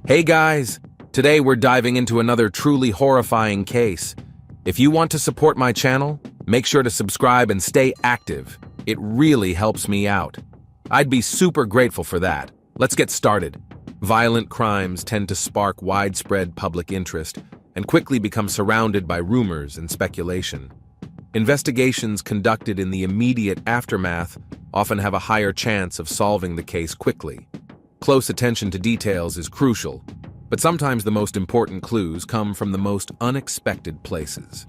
Hey guys! Today we're diving into another truly horrifying case. If you want to support my channel, make sure to subscribe and stay active. It really helps me out. I'd be super grateful for that. Let's get started. Violent crimes tend to spark widespread public interest and quickly become surrounded by rumors and speculation. Investigations conducted in the immediate aftermath often have a higher chance of solving the case quickly. Close attention to details is crucial, but sometimes the most important clues come from the most unexpected places.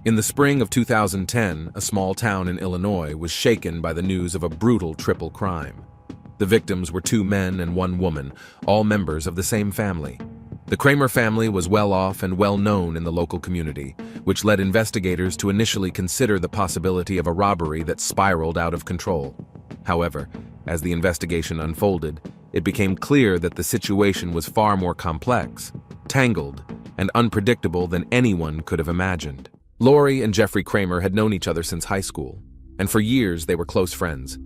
In the spring of 2010, a small town in Illinois was shaken by the news of a brutal triple crime. The victims were two men and one woman, all members of the same family. The Kramer family was well off and well known in the local community, which led investigators to initially consider the possibility of a robbery that spiraled out of control. However, as the investigation unfolded, it became clear that the situation was far more complex, tangled, and unpredictable than anyone could have imagined. Lori and Jeffrey Kramer had known each other since high school, and for years they were close friends.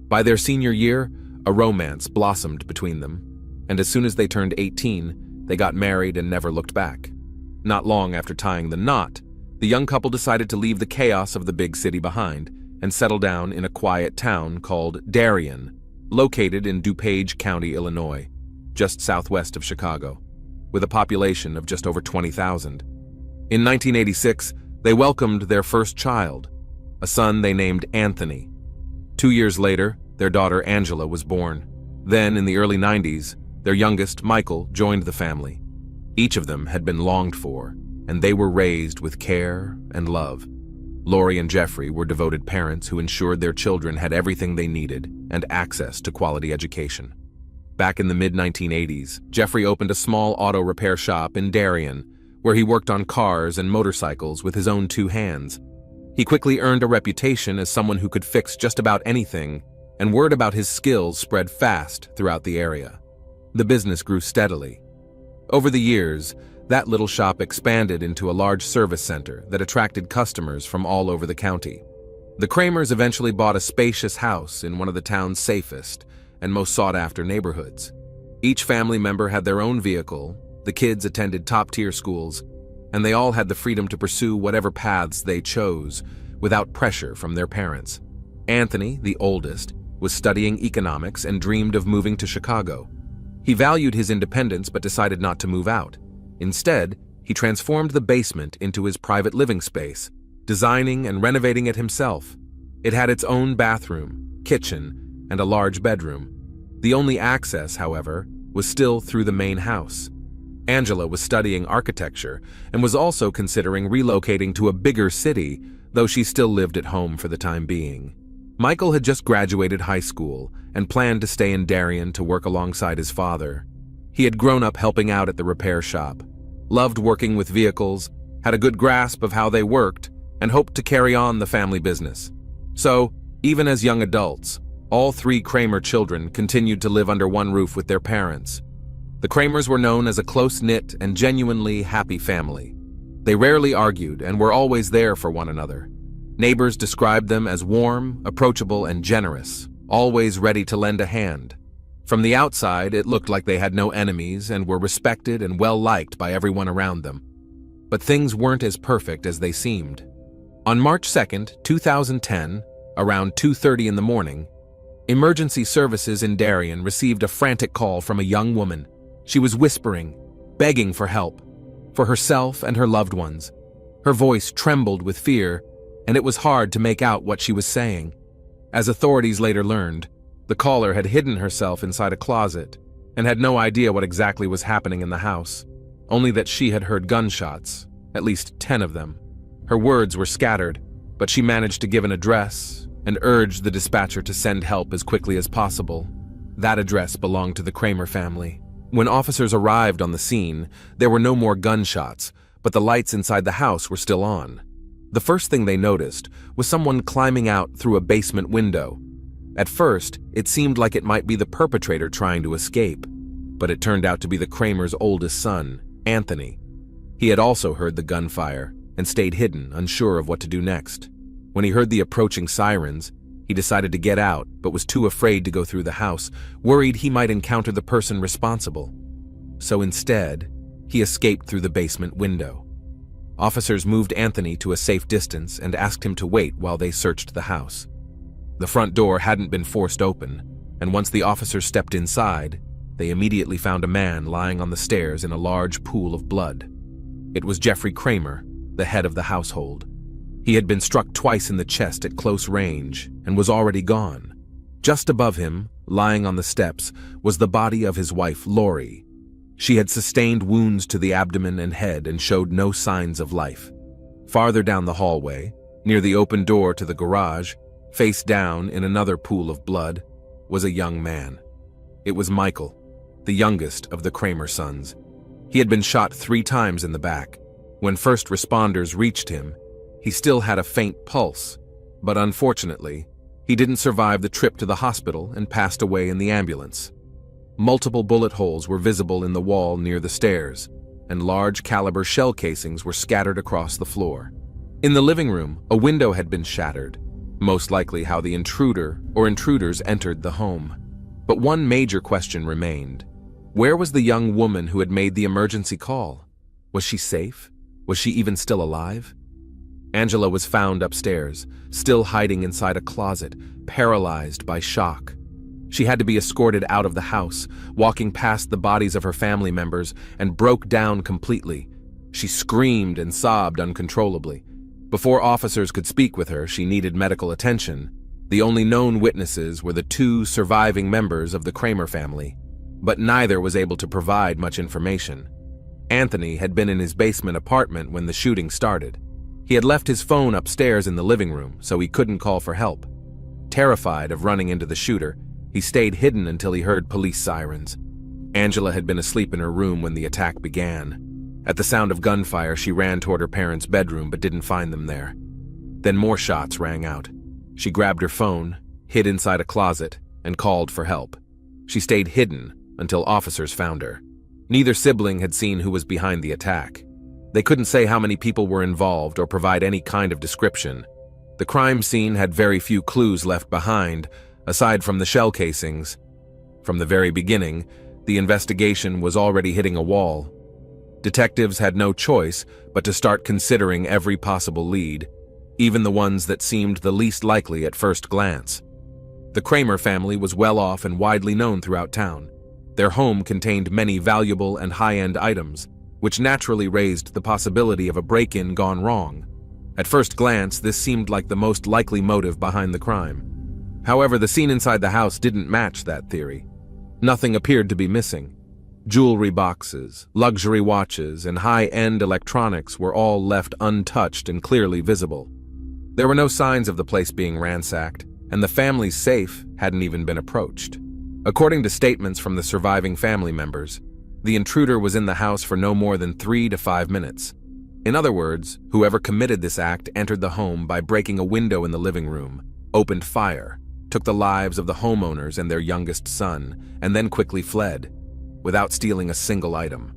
By their senior year, a romance blossomed between them, and as soon as they turned 18, they got married and never looked back. Not long after tying the knot, the young couple decided to leave the chaos of the big city behind and settle down in a quiet town called Darien, located in DuPage County, Illinois, just southwest of Chicago, with a population of just over 20,000. In 1986, they welcomed their first child, a son they named Anthony. 2 years later, their daughter Angela was born. Then, in the early 90s, their youngest, Michael, joined the family. Each of them had been longed for, and they were raised with care and love. Lori and Jeffrey were devoted parents who ensured their children had everything they needed and access to quality education. Back in the mid-1980s, Jeffrey opened a small auto repair shop in Darien, where he worked on cars and motorcycles with his own two hands. He quickly earned a reputation as someone who could fix just about anything, and word about his skills spread fast throughout the area. The business grew steadily. Over the years, that little shop expanded into a large service center that attracted customers from all over the county. The Kramers eventually bought a spacious house in one of the town's safest and most sought-after neighborhoods. Each family member had their own vehicle, the kids attended top-tier schools, and they all had the freedom to pursue whatever paths they chose without pressure from their parents. Anthony, the oldest, was studying economics and dreamed of moving to Chicago. He valued his independence but decided not to move out. Instead, he transformed the basement into his private living space, designing and renovating it himself. It had its own bathroom, kitchen, and a large bedroom. The only access, however, was still through the main house. Angela was studying architecture and was also considering relocating to a bigger city, though she still lived at home for the time being. Michael had just graduated high school and planned to stay in Darien to work alongside his father. He had grown up helping out at the repair shop, loved working with vehicles, had a good grasp of how they worked, and hoped to carry on the family business. So, even as young adults, all three Kramer children continued to live under one roof with their parents. The Kramers were known as a close-knit and genuinely happy family. They rarely argued and were always there for one another. Neighbors described them as warm, approachable, and generous, always ready to lend a hand. From the outside, it looked like they had no enemies and were respected and well-liked by everyone around them. But things weren't as perfect as they seemed. On March 2nd, 2010, around 2:30 in the morning, emergency services in Darien received a frantic call from a young woman. She was whispering, begging for help, for herself and her loved ones. Her voice trembled with fear, and it was hard to make out what she was saying. As authorities later learned, the caller had hidden herself inside a closet and had no idea what exactly was happening in the house, only that she had heard gunshots, at least 10 of them. Her words were scattered, but she managed to give an address and urged the dispatcher to send help as quickly as possible. That address belonged to the Kramer family. When officers arrived on the scene, there were no more gunshots, but the lights inside the house were still on. The first thing they noticed was someone climbing out through a basement window. At first, it seemed like it might be the perpetrator trying to escape, but it turned out to be the Kramers' oldest son, Anthony. He had also heard the gunfire and stayed hidden, unsure of what to do next. When he heard the approaching sirens, he decided to get out, but was too afraid to go through the house, worried he might encounter the person responsible. so instead, he escaped through the basement window. Officers moved Anthony to a safe distance and asked him to wait while they searched the house. The front door hadn't been forced open, and once the officers stepped inside, they immediately found a man lying on the stairs in a large pool of blood. It was Jeffrey Kramer, the head of the household. He had been struck twice in the chest at close range and was already gone. Just above him, lying on the steps, was the body of his wife, Lori. She had sustained wounds to the abdomen and head and showed no signs of life. Farther down the hallway, near the open door to the garage, face down in another pool of blood, was a young man. It was Michael, the youngest of the Kramer sons. He had been shot 3 times in the back. When first responders reached him, he still had a faint pulse, but unfortunately, he didn't survive the trip to the hospital and passed away in the ambulance. Multiple bullet holes were visible in the wall near the stairs, and large caliber shell casings were scattered across the floor. In the living room, a window had been shattered, most likely how the intruder or intruders entered the home. But one major question remained. Where was the young woman who had made the emergency call? Was she safe? Was she even still alive? Angela was found upstairs, still hiding inside a closet, paralyzed by shock. She had to be escorted out of the house, walking past the bodies of her family members, and broke down completely. She screamed and sobbed uncontrollably. Before officers could speak with her, she needed medical attention. The only known witnesses were the 2 surviving members of the Kramer family, but neither was able to provide much information. Anthony had been in his basement apartment when the shooting started. He had left his phone upstairs in the living room, so he couldn't call for help. Terrified of running into the shooter, he stayed hidden until he heard police sirens. Angela had been asleep in her room when the attack began. At the sound of gunfire, she ran toward her parents' bedroom but didn't find them there. Then more shots rang out. She grabbed her phone, hid inside a closet, and called for help. She stayed hidden until officers found her. Neither sibling had seen who was behind the attack. They couldn't say how many people were involved or provide any kind of description. The crime scene had very few clues left behind, aside from the shell casings. From the very beginning, the investigation was already hitting a wall. Detectives had no choice but to start considering every possible lead, even the ones that seemed the least likely at first glance. The Kramer family was well off and widely known throughout town. Their home contained many valuable and high-end items, which naturally raised the possibility of a break-in gone wrong. At first glance, this seemed like the most likely motive behind the crime. However, the scene inside the house didn't match that theory. Nothing appeared to be missing. Jewelry boxes, luxury watches, and high-end electronics were all left untouched and clearly visible. There were no signs of the place being ransacked, and the family's safe hadn't even been approached. According to statements from the surviving family members, the intruder was in the house for no more than 3 to 5 minutes. In other words, whoever committed this act entered the home by breaking a window in the living room, opened fire, took the lives of the homeowners and their youngest son, and then quickly fled, without stealing a single item.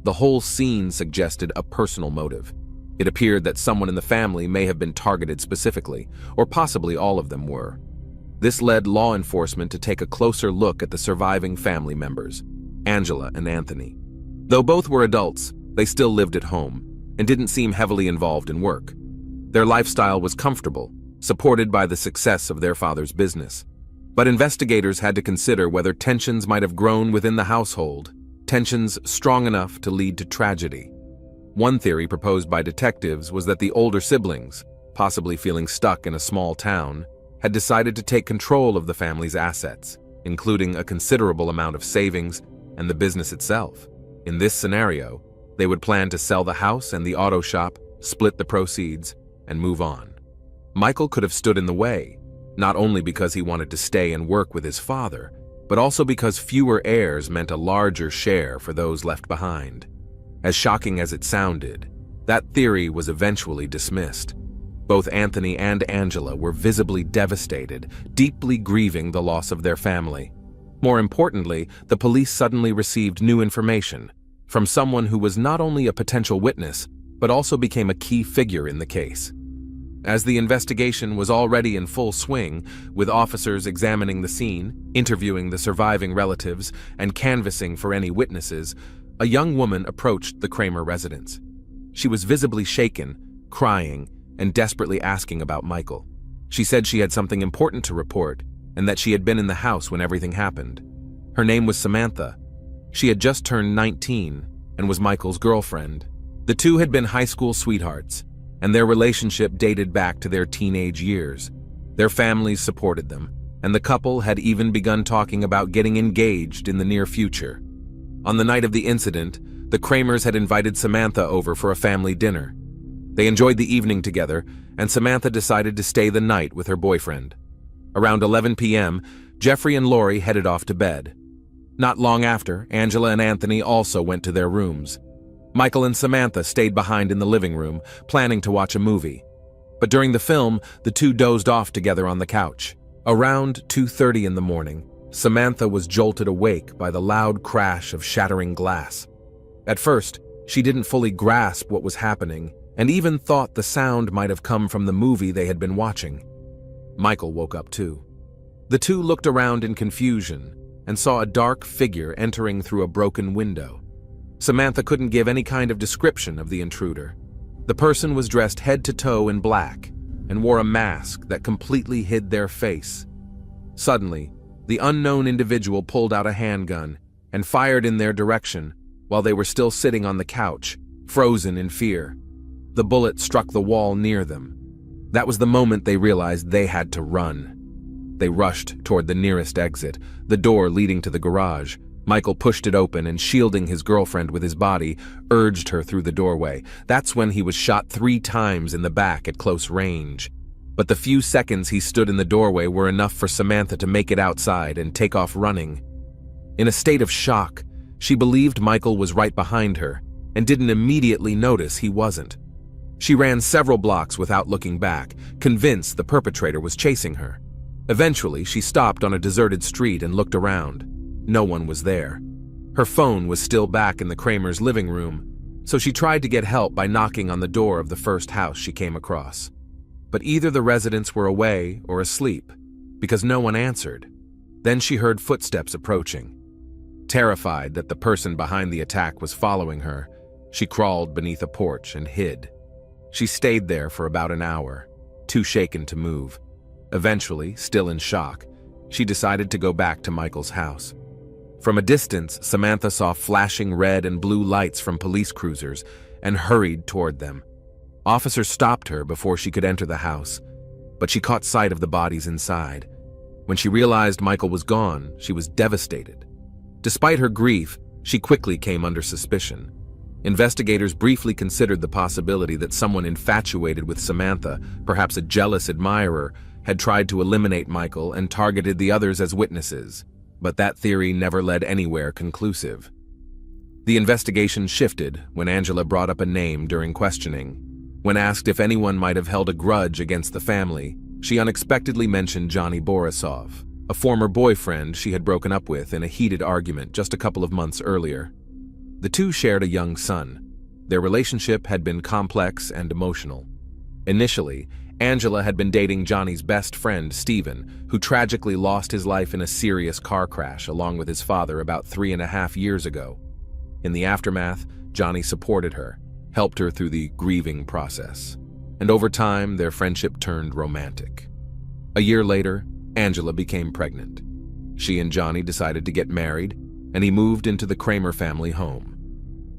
The whole scene suggested a personal motive. It appeared that someone in the family may have been targeted specifically, or possibly all of them were. This led law enforcement to take a closer look at the surviving family members, Angela and Anthony. Though both were adults, they still lived at home and didn't seem heavily involved in work. Their lifestyle was comfortable, supported by the success of their father's business. But investigators had to consider whether tensions might have grown within the household, tensions strong enough to lead to tragedy. One theory proposed by detectives was that the older siblings, possibly feeling stuck in a small town, had decided to take control of the family's assets, including a considerable amount of savings and the business itself. In this scenario, they would plan to sell the house and the auto shop, split the proceeds, and move on. Michael could have stood in the way, not only because he wanted to stay and work with his father, but also because fewer heirs meant a larger share for those left behind. As shocking as it sounded, that theory was eventually dismissed. Both Anthony and Angela were visibly devastated, deeply grieving the loss of their family. More importantly, the police suddenly received new information from someone who was not only a potential witness, but also became a key figure in the case. As the investigation was already in full swing, with officers examining the scene, interviewing the surviving relatives, and canvassing for any witnesses, a young woman approached the Kramer residence. She was visibly shaken, crying, and desperately asking about Michael. She said she had something important to report and that she had been in the house when everything happened. Her name was Samantha. She had just turned 19 and was Michael's girlfriend. The two had been high school sweethearts, and their relationship dated back to their teenage years. Their families supported them, and the couple had even begun talking about getting engaged in the near future. On the night of the incident, the Kramers had invited Samantha over for a family dinner. They enjoyed the evening together, and Samantha decided to stay the night with her boyfriend. Around 11 p.m., Jeffrey and Lori headed off to bed. Not long after, Angela and Anthony also went to their rooms. Michael and Samantha stayed behind in the living room, planning to watch a movie. But during the film, the two dozed off together on the couch. Around 2:30 in the morning, Samantha was jolted awake by the loud crash of shattering glass. At first, she didn't fully grasp what was happening, and even thought the sound might have come from the movie they had been watching. Michael woke up too. The two looked around in confusion and saw a dark figure entering through a broken window. Samantha couldn't give any kind of description of the intruder. The person was dressed head to toe in black and wore a mask that completely hid their face. Suddenly, the unknown individual pulled out a handgun and fired in their direction while they were still sitting on the couch, frozen in fear. The bullet struck the wall near them. That was the moment they realized they had to run. They rushed toward the nearest exit, the door leading to the garage. Michael pushed it open and, shielding his girlfriend with his body, urged her through the doorway. That's when he was shot 3 times in the back at close range. But the few seconds he stood in the doorway were enough for Samantha to make it outside and take off running. In a state of shock, she believed Michael was right behind her and didn't immediately notice he wasn't. She ran several blocks without looking back, convinced the perpetrator was chasing her. Eventually, she stopped on a deserted street and looked around. No one was there. Her phone was still back in the Kramers' living room, so she tried to get help by knocking on the door of the first house she came across. But either the residents were away or asleep, because no one answered. Then she heard footsteps approaching. Terrified that the person behind the attack was following her, she crawled beneath a porch and hid. She stayed there for about an hour, too shaken to move. Eventually, still in shock, she decided to go back to Michael's house. From a distance, Samantha saw flashing red and blue lights from police cruisers and hurried toward them. Officers stopped her before she could enter the house, but she caught sight of the bodies inside. When she realized Michael was gone, she was devastated. Despite her grief, she quickly came under suspicion. Investigators briefly considered the possibility that someone infatuated with Samantha, perhaps a jealous admirer, had tried to eliminate Michael and targeted the others as witnesses, but that theory never led anywhere conclusive. The investigation shifted when Angela brought up a name during questioning. When asked if anyone might have held a grudge against the family, she unexpectedly mentioned Johnny Borisov, a former boyfriend she had broken up with in a heated argument just a couple of months earlier. The two shared a young son. Their relationship had been complex and emotional. Initially, Angela had been dating Johnny's best friend, Stephen, who tragically lost his life in a serious car crash along with his father about 3.5 years ago. In the aftermath, Johnny supported her, helped her through the grieving process, and over time, their friendship turned romantic. A year later, Angela became pregnant. She and Johnny decided to get married, and he moved into the Kramer family home.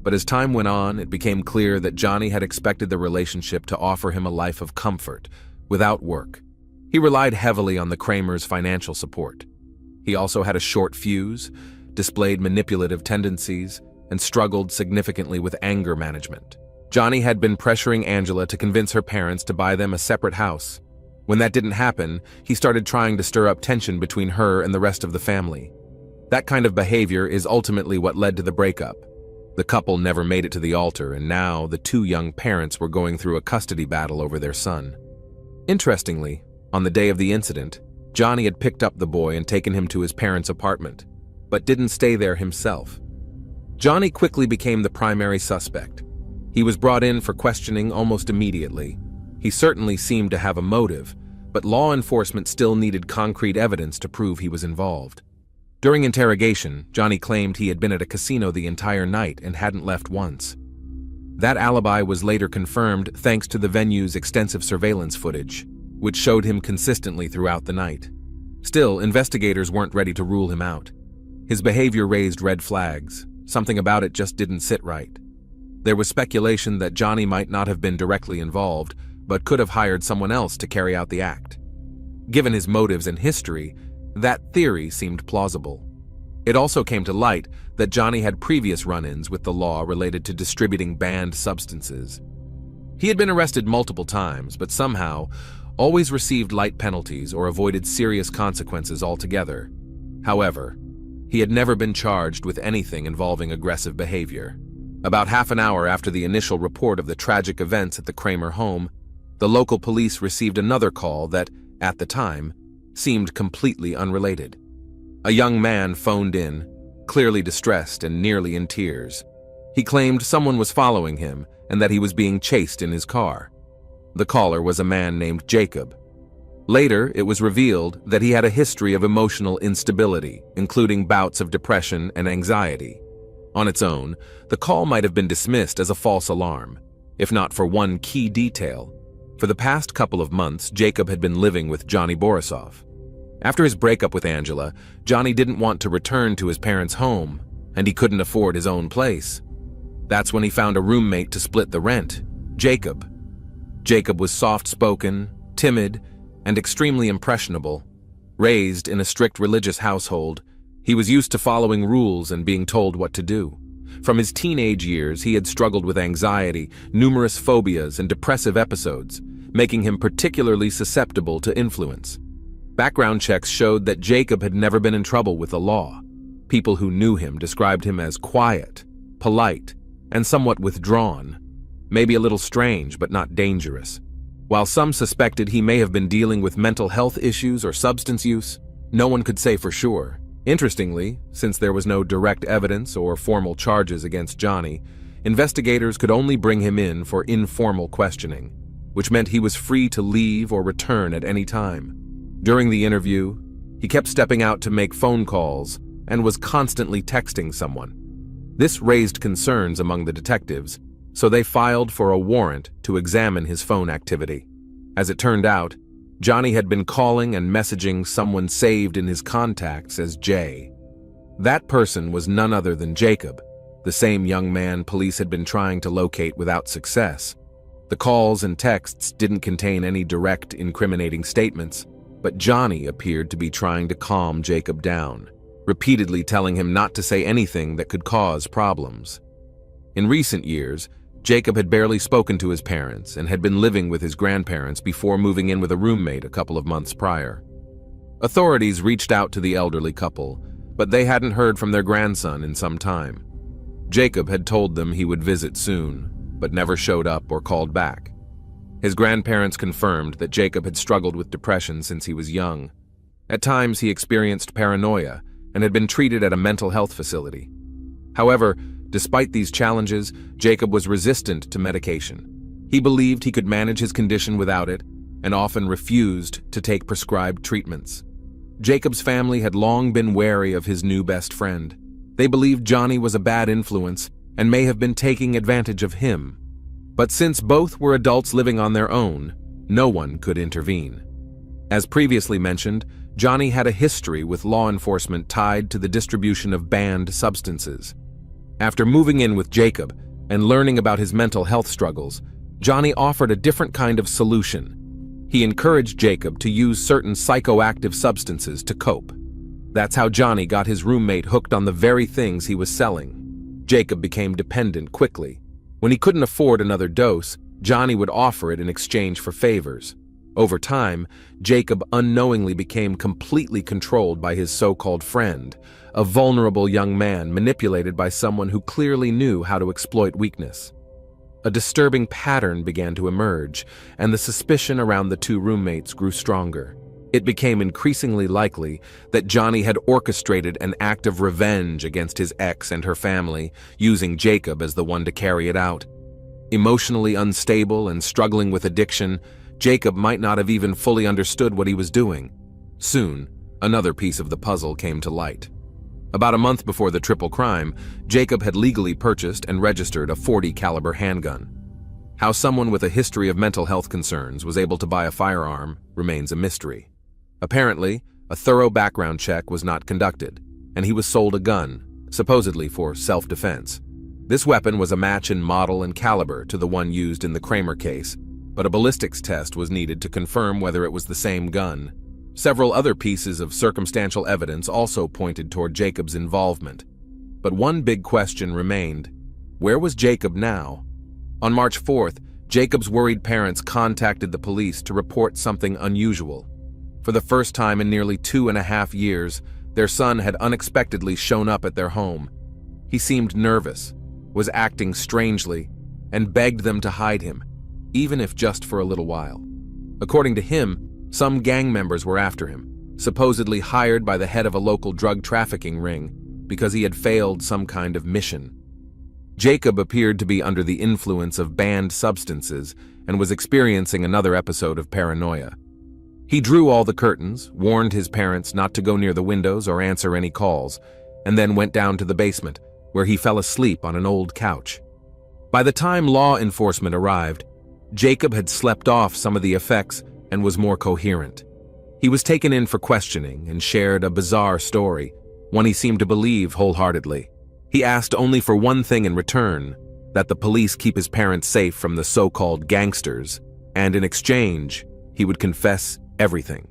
But as time went on, it became clear that Johnny had expected the relationship to offer him a life of comfort, without work. He relied heavily on the Kramers' financial support. He also had a short fuse, displayed manipulative tendencies, and struggled significantly with anger management. Johnny had been pressuring Angela to convince her parents to buy them a separate house. When that didn't happen, he started trying to stir up tension between her and the rest of the family. That kind of behavior is ultimately what led to the breakup. The couple never made it to the altar, and now the two young parents were going through a custody battle over their son. Interestingly, on the day of the incident, Johnny had picked up the boy and taken him to his parents' apartment, but didn't stay there himself. Johnny quickly became the primary suspect. He was brought in for questioning almost immediately. He certainly seemed to have a motive, but law enforcement still needed concrete evidence to prove he was involved. During interrogation, Johnny claimed he had been at a casino the entire night and hadn't left once. That alibi was later confirmed thanks to the venue's extensive surveillance footage, which showed him consistently throughout the night. Still, investigators weren't ready to rule him out. His behavior raised red flags. Something about it just didn't sit right. There was speculation that Johnny might not have been directly involved, but could have hired someone else to carry out the act. Given his motives and history, that theory seemed plausible. It also came to light that Johnny had previous run-ins with the law related to distributing banned substances. He had been arrested multiple times, but somehow always received light penalties or avoided serious consequences altogether. However, he had never been charged with anything involving aggressive behavior. About half an hour after the initial report of the tragic events at the Kramer home, the local police received another call that, at the time, seemed completely unrelated. A young man phoned in, clearly distressed and nearly in tears. He claimed someone was following him and that he was being chased in his car. The caller was a man named Jacob. Later, it was revealed that he had a history of emotional instability, including bouts of depression and anxiety. On its own, the call might have been dismissed as a false alarm, if not for one key detail. For the past couple of months, Jacob had been living with Johnny Borisov. After his breakup with Angela, Johnny didn't want to return to his parents' home, and he couldn't afford his own place. That's when he found a roommate to split the rent, Jacob. Jacob was soft-spoken, timid, and extremely impressionable. Raised in a strict religious household, he was used to following rules and being told what to do. From his teenage years, he had struggled with anxiety, numerous phobias, and depressive episodes, making him particularly susceptible to influence. Background checks showed that Jacob had never been in trouble with the law. People who knew him described him as quiet, polite, and somewhat withdrawn, maybe a little strange but not dangerous. While some suspected he may have been dealing with mental health issues or substance use, no one could say for sure. Interestingly, since there was no direct evidence or formal charges against Johnny, investigators could only bring him in for informal questioning, which meant he was free to leave or return at any time. During the interview, he kept stepping out to make phone calls and was constantly texting someone. This raised concerns among the detectives, so they filed for a warrant to examine his phone activity. As it turned out, Johnny had been calling and messaging someone saved in his contacts as Jay. That person was none other than Jacob, the same young man police had been trying to locate without success. The calls and texts didn't contain any direct incriminating statements, but Johnny appeared to be trying to calm Jacob down, repeatedly telling him not to say anything that could cause problems. In recent years, Jacob had barely spoken to his parents and had been living with his grandparents before moving in with a roommate a couple of months prior. Authorities reached out to the elderly couple, but they hadn't heard from their grandson in some time. Jacob had told them he would visit soon, but never showed up or called back. His grandparents confirmed that Jacob had struggled with depression since he was young. At times, he experienced paranoia and had been treated at a mental health facility. However, despite these challenges, Jacob was resistant to medication. He believed he could manage his condition without it and often refused to take prescribed treatments. Jacob's family had long been wary of his new best friend. They believed Johnny was a bad influence and may have been taking advantage of him. But since both were adults living on their own, no one could intervene. As previously mentioned, Johnny had a history with law enforcement tied to the distribution of banned substances. After moving in with Jacob and learning about his mental health struggles, Johnny offered a different kind of solution. He encouraged Jacob to use certain psychoactive substances to cope. That's how Johnny got his roommate hooked on the very things he was selling. Jacob became dependent quickly. When he couldn't afford another dose, Johnny would offer it in exchange for favors. Over time, Jacob unknowingly became completely controlled by his so-called friend, a vulnerable young man manipulated by someone who clearly knew how to exploit weakness. A disturbing pattern began to emerge, and the suspicion around the two roommates grew stronger. It became increasingly likely that Johnny had orchestrated an act of revenge against his ex and her family, using Jacob as the one to carry it out. Emotionally unstable and struggling with addiction, Jacob might not have even fully understood what he was doing. Soon, another piece of the puzzle came to light. About a month before the triple crime, Jacob had legally purchased and registered a .40 caliber handgun. How someone with a history of mental health concerns was able to buy a firearm remains a mystery. Apparently, a thorough background check was not conducted, and he was sold a gun, supposedly for self-defense. This weapon was a match in model and caliber to the one used in the Kramer case, but a ballistics test was needed to confirm whether it was the same gun. Several other pieces of circumstantial evidence also pointed toward Jacob's involvement. But one big question remained: where was Jacob now? On March 4th, Jacob's worried parents contacted the police to report something unusual. For the first time in nearly 2.5 years, their son had unexpectedly shown up at their home. He seemed nervous, was acting strangely, and begged them to hide him, even if just for a little while. According to him, some gang members were after him, supposedly hired by the head of a local drug trafficking ring because he had failed some kind of mission. Jacob appeared to be under the influence of banned substances and was experiencing another episode of paranoia. He drew all the curtains, warned his parents not to go near the windows or answer any calls, and then went down to the basement, where he fell asleep on an old couch. By the time law enforcement arrived, Jacob had slept off some of the effects and was more coherent. He was taken in for questioning and shared a bizarre story, one he seemed to believe wholeheartedly. He asked only for one thing in return: that the police keep his parents safe from the so-called gangsters, and in exchange, he would confess everything.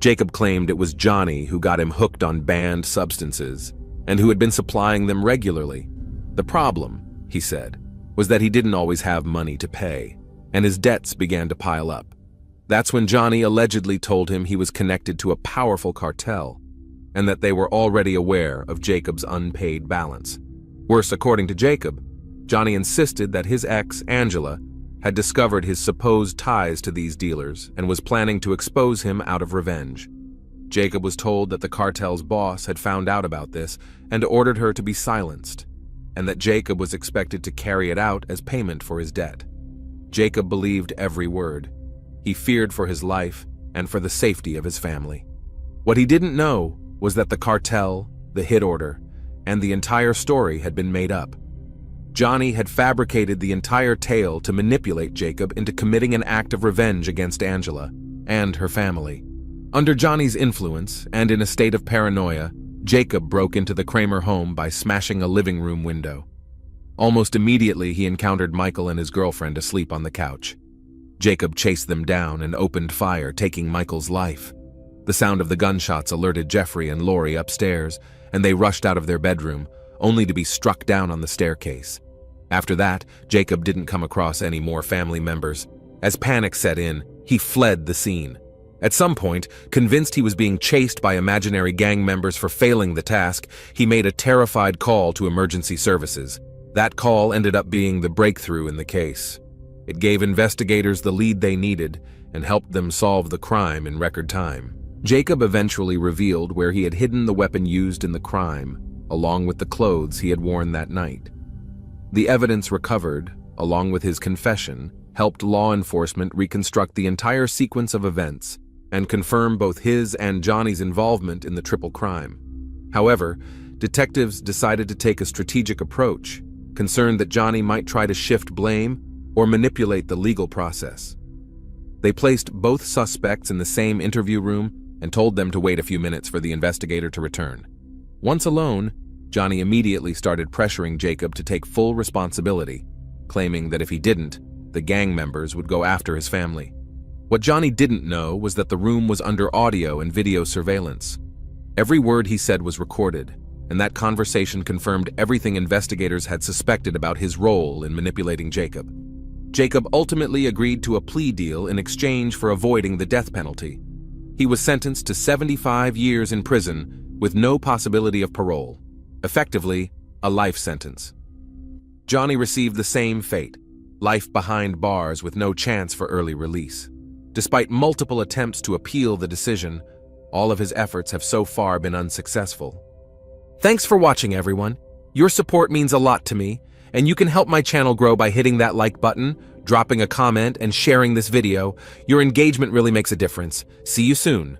Jacob claimed it was Johnny who got him hooked on banned substances, and who had been supplying them regularly. The problem, he said, was that he didn't always have money to pay, and his debts began to pile up. That's when Johnny allegedly told him he was connected to a powerful cartel, and that they were already aware of Jacob's unpaid balance. Worse, according to Jacob, Johnny insisted that his ex, Angela, had discovered his supposed ties to these dealers and was planning to expose him out of revenge. Jacob was told that the cartel's boss had found out about this and ordered her to be silenced, and that Jacob was expected to carry it out as payment for his debt. Jacob believed every word. He feared for his life and for the safety of his family. What he didn't know was that the cartel, the hit order, and the entire story had been made up. Johnny had fabricated the entire tale to manipulate Jacob into committing an act of revenge against Angela and her family. Under Johnny's influence, and in a state of paranoia, Jacob broke into the Kramer home by smashing a living room window. Almost immediately, he encountered Michael and his girlfriend asleep on the couch. Jacob chased them down and opened fire, taking Michael's life. The sound of the gunshots alerted Jeffrey and Lori upstairs, and they rushed out of their bedroom, only to be struck down on the staircase. After that, Jacob didn't come across any more family members. As panic set in, he fled the scene. At some point, convinced he was being chased by imaginary gang members for failing the task, he made a terrified call to emergency services. That call ended up being the breakthrough in the case. It gave investigators the lead they needed and helped them solve the crime in record time. Jacob eventually revealed where he had hidden the weapon used in the crime, along with the clothes he had worn that night. The evidence recovered, along with his confession, helped law enforcement reconstruct the entire sequence of events and confirm both his and Johnny's involvement in the triple crime. However, detectives decided to take a strategic approach, concerned that Johnny might try to shift blame or manipulate the legal process. They placed both suspects in the same interview room and told them to wait a few minutes for the investigator to return. Once alone, Johnny immediately started pressuring Jacob to take full responsibility, claiming that if he didn't, the gang members would go after his family. What Johnny didn't know was that the room was under audio and video surveillance. Every word he said was recorded, and that conversation confirmed everything investigators had suspected about his role in manipulating Jacob. Jacob ultimately agreed to a plea deal in exchange for avoiding the death penalty. He was sentenced to 75 years in prison with no possibility of parole, effectively a life sentence. Johnny received the same fate, life behind bars with no chance for early release. Despite multiple attempts to appeal the decision, all of his efforts have so far been unsuccessful. Thanks for watching, everyone. Your support means a lot to me, and you can help my channel grow by hitting that like button, dropping a comment, and sharing this video. Your engagement really makes a difference. See you soon.